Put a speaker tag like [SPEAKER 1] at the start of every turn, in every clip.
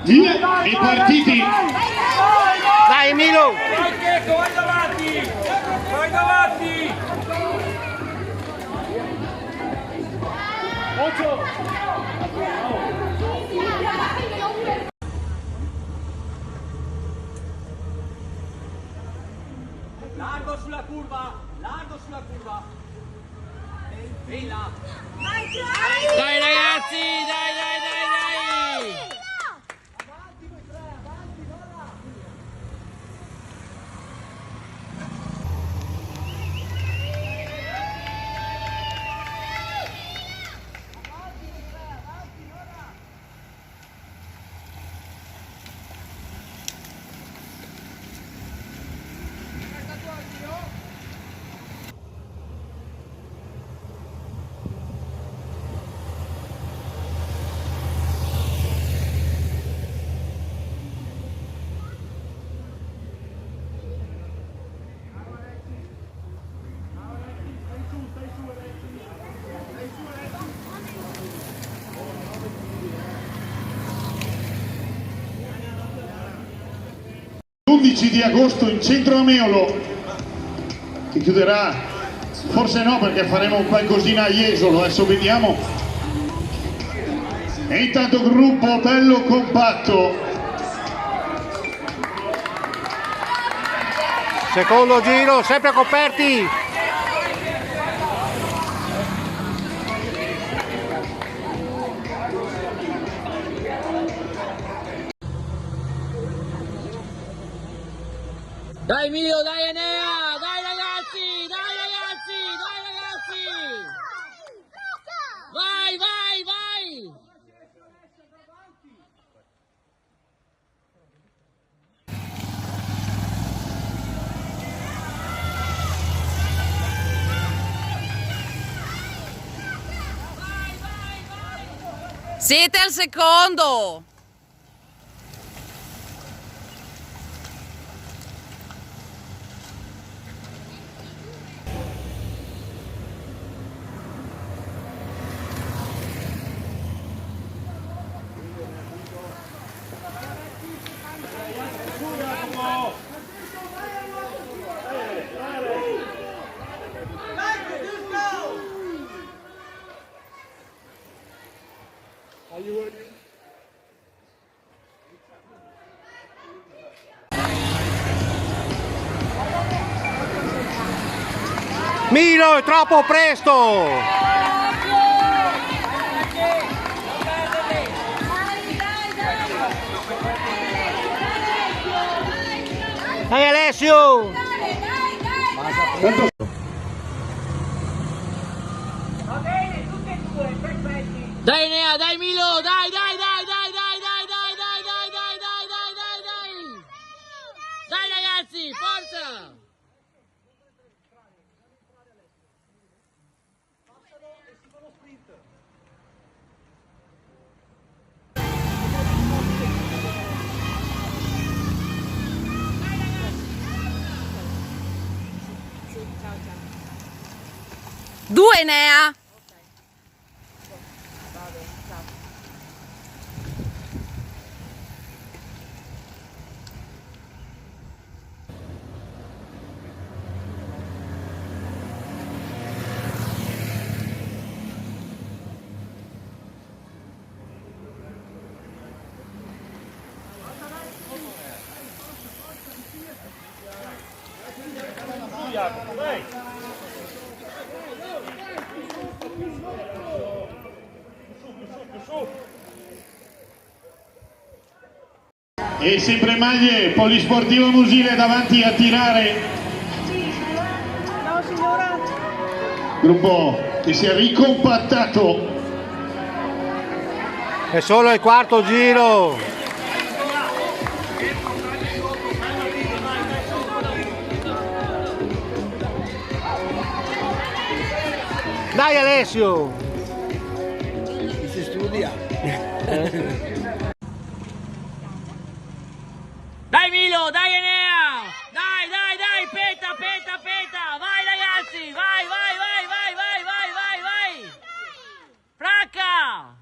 [SPEAKER 1] Via e partiti.
[SPEAKER 2] Dai Emilio!
[SPEAKER 3] Vai Checco, vai davanti! Vai davanti! Largo sulla curva! Largo sulla curva! Ehi là!
[SPEAKER 2] Dai ragazzi, dai, dai, dai, dai!
[SPEAKER 1] L'11 di agosto in centro a Meolo, che chiuderà, forse no perché faremo qualcosina a Jesolo, adesso vediamo. E intanto gruppo bello compatto.
[SPEAKER 2] Secondo giro, sempre coperti! Dai Emilio, dai Enea, dai ragazzi, dai ragazzi, dai ragazzi! Vai, vai, vai!
[SPEAKER 4] Siete al secondo!
[SPEAKER 2] Milo, è troppo presto! Dai Alessio!
[SPEAKER 3] Va bene, tutti e due, perfetti!
[SPEAKER 2] Dai Enea, dai Milo, dai, dai, dai, dai, dai, dai, dai, dai, dai, dai, dai, dai, dai, dai! Dai ragazzi, forza!
[SPEAKER 4] Due Enea!
[SPEAKER 1] E sempre maglie, Polisportivo Musile davanti a tirare.
[SPEAKER 3] Ciao signora!
[SPEAKER 1] Gruppo che si è ricompattato.
[SPEAKER 2] È solo il quarto giro! Dai Alessio!
[SPEAKER 5] Si studia.
[SPEAKER 2] Dai Milo, dai Enea! Dai, dai, dai, peta, peta, peta! Vai ragazzi, vai, vai, vai, vai, vai, vai, vai, vai! Fracca!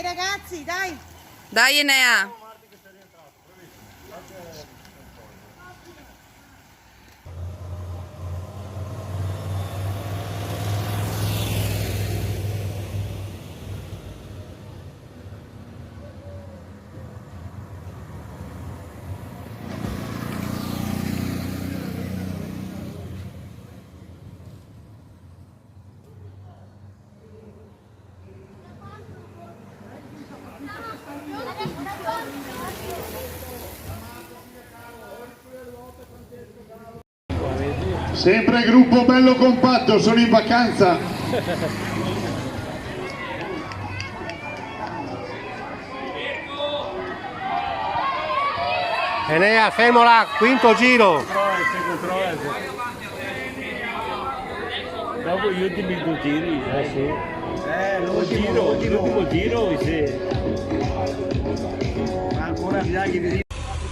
[SPEAKER 6] Dai ragazzi, dai!
[SPEAKER 4] Dai Enea.
[SPEAKER 1] Sempre gruppo bello compatto, sono in vacanza.
[SPEAKER 7] Enea, fermo là, quinto giro.
[SPEAKER 3] Dopo gli ultimi 2 giri,
[SPEAKER 5] L'ultimo
[SPEAKER 3] l'ultimo giro, sì.
[SPEAKER 5] ancora bisogna che vi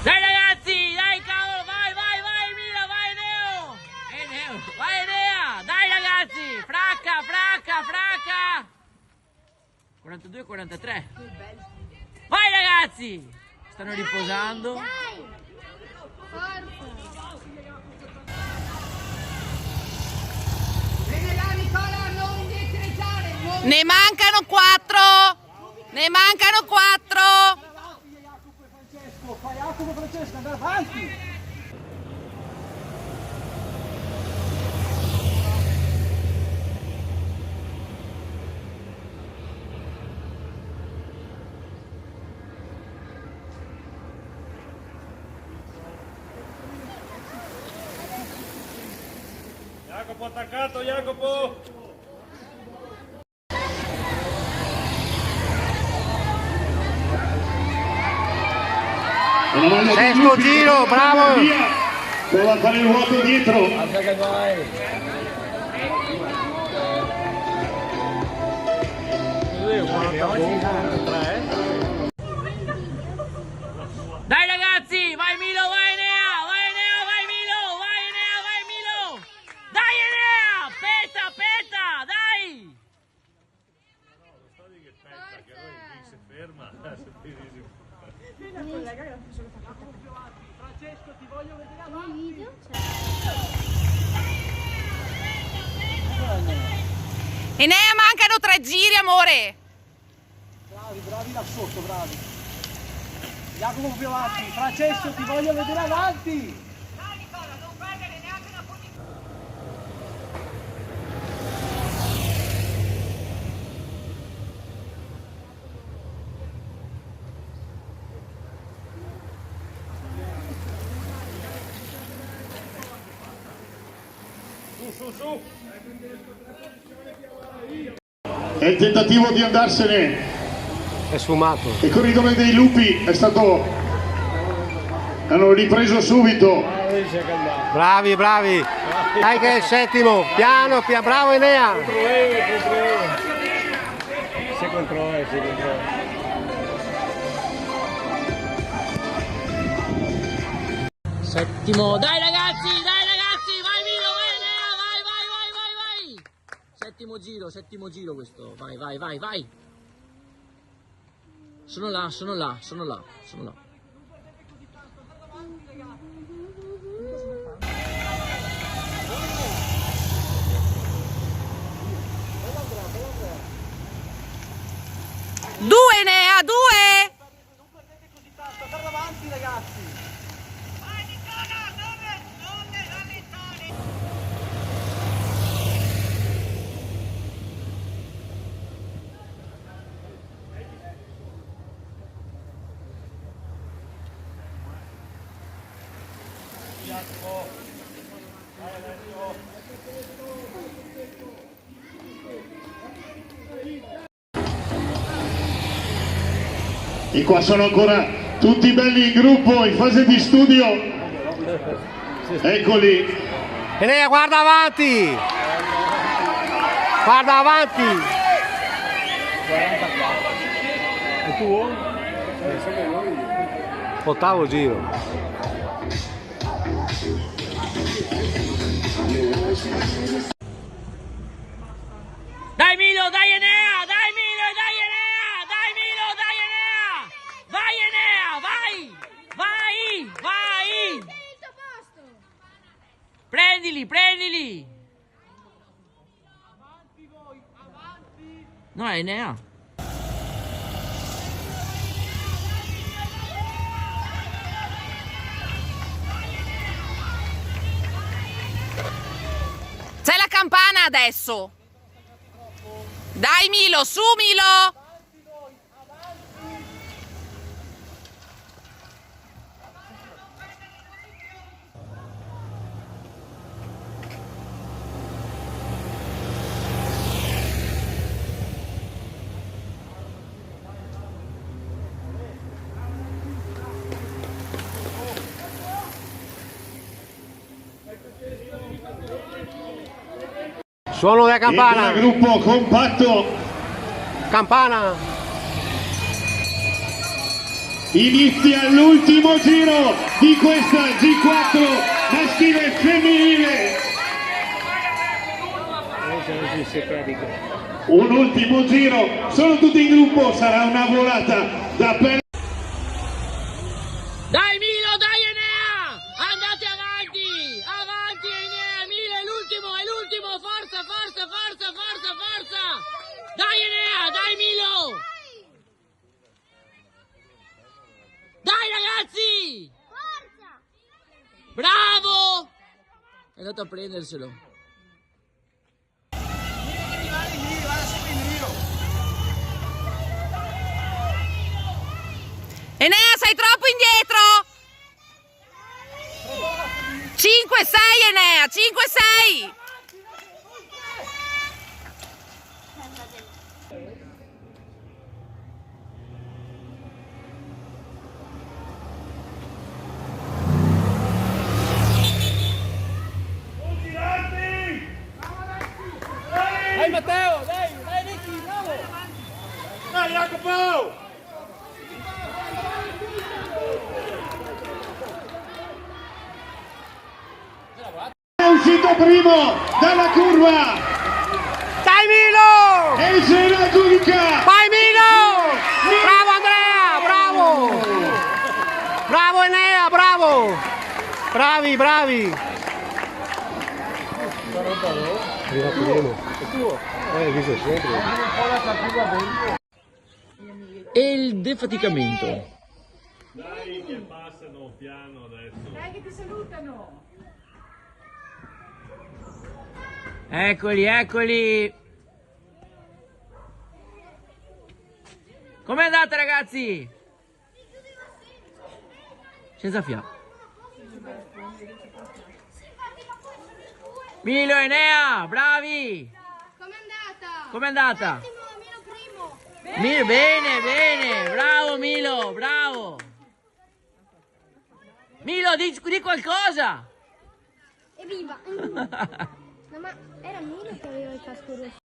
[SPEAKER 2] Dai ragazzi, dai cavolo, vai, vai, vai Mila, vai Neo! Neo, vai Enea, dai ragazzi, fracca, fracca, fracca! 42-43. Vai ragazzi! Stanno riposando.
[SPEAKER 6] Dai! Forza!
[SPEAKER 4] Ne mancano 4. Ne mancano 4.
[SPEAKER 5] Fai Jacopo Francesco, andare avanti!
[SPEAKER 3] Jacopo attaccato, Jacopo!
[SPEAKER 7] Sesto giro, bravo!
[SPEAKER 1] Prova a fare il vuoto dietro.
[SPEAKER 2] Dai ragazzi, vai Milo, vai Enea, vai Enea, vai Milo, vai Enea, vai Milo! Dai Enea, peta, peta, dai!
[SPEAKER 5] Francesco, ti voglio vedere avanti!
[SPEAKER 4] Enea, mancano 3 giri, amore.
[SPEAKER 5] Bravi, bravi là sotto, bravi! Jacopo più avanti! Francesco, ti voglio vedere avanti!
[SPEAKER 1] È il tentativo di andarsene.
[SPEAKER 7] È sfumato.
[SPEAKER 1] Il corridore dei lupi è stato... hanno ripreso subito.
[SPEAKER 7] Bravi, bravi. Dai che è il settimo. Piano, piano. Bravo Enea.
[SPEAKER 3] Si controlla, si controlla.
[SPEAKER 2] Settimo, dai ragazzi, vai Milo, vai Enea, vai, vai, vai, vai, vai! Settimo giro questo, vai, vai, vai, vai! Sono là, sono là, sono là, sono là.
[SPEAKER 4] Due Enea, 2.
[SPEAKER 5] Non perdete così tanto, andate avanti ragazzi!
[SPEAKER 1] E qua sono ancora tutti belli in gruppo, in fase di studio. Eccoli.
[SPEAKER 7] Enea, guarda avanti. Guarda avanti.
[SPEAKER 3] È tuo?
[SPEAKER 7] Ottavo giro.
[SPEAKER 2] Dai Milo, dai Enea, dai Milo, dai Enea, dai Milo! prendili, prendili! No, Enea.
[SPEAKER 4] C'è la campana adesso. Dai Milo, su Milo.
[SPEAKER 7] Suono della
[SPEAKER 1] Il
[SPEAKER 7] campana.
[SPEAKER 1] gruppo compatto
[SPEAKER 7] Campana.
[SPEAKER 1] inizia l'ultimo giro di questa G4 maschile e femminile. Un ultimo giro, sono tutti in gruppo, sarà una volata da per...
[SPEAKER 2] Dai Milo, dai Enea! Andate avanti! Avanti Enea! Milo è l'ultimo! Forza, forza, forza, forza, forza! Dai Enea, dai Milo! Dai ragazzi!
[SPEAKER 6] Forza!
[SPEAKER 2] Bravo! È andato a prenderselo.
[SPEAKER 4] Enea, sei troppo indietro. 5-6 Enea, 5-6.
[SPEAKER 5] Dai Matteo, dai Ricky, bravo!
[SPEAKER 3] Dai Jacopo!
[SPEAKER 1] È uscito primo dalla curva
[SPEAKER 7] Dai Milo!
[SPEAKER 1] e se la giudica.
[SPEAKER 7] Vai Milo! Bravo Andrea, bravo! Bravo Enea, bravo! Bravi, bravi! Arriva primo. È tuo? Visto sempre.
[SPEAKER 2] E il defaticamento.
[SPEAKER 3] Dai che passano piano adesso.
[SPEAKER 6] Dai che ti salutano!
[SPEAKER 2] Eccoli, eccoli. Com'è andata ragazzi? Senza fiato. Milo e Enea, bravi.
[SPEAKER 6] Com'è andata?
[SPEAKER 2] Com'è andata?
[SPEAKER 6] Milo primo!
[SPEAKER 2] Milo, bene, bene. Bravo Milo, bravo. Milo, di qualcosa.
[SPEAKER 6] Evviva! No ma era Milo che aveva il casco rosso.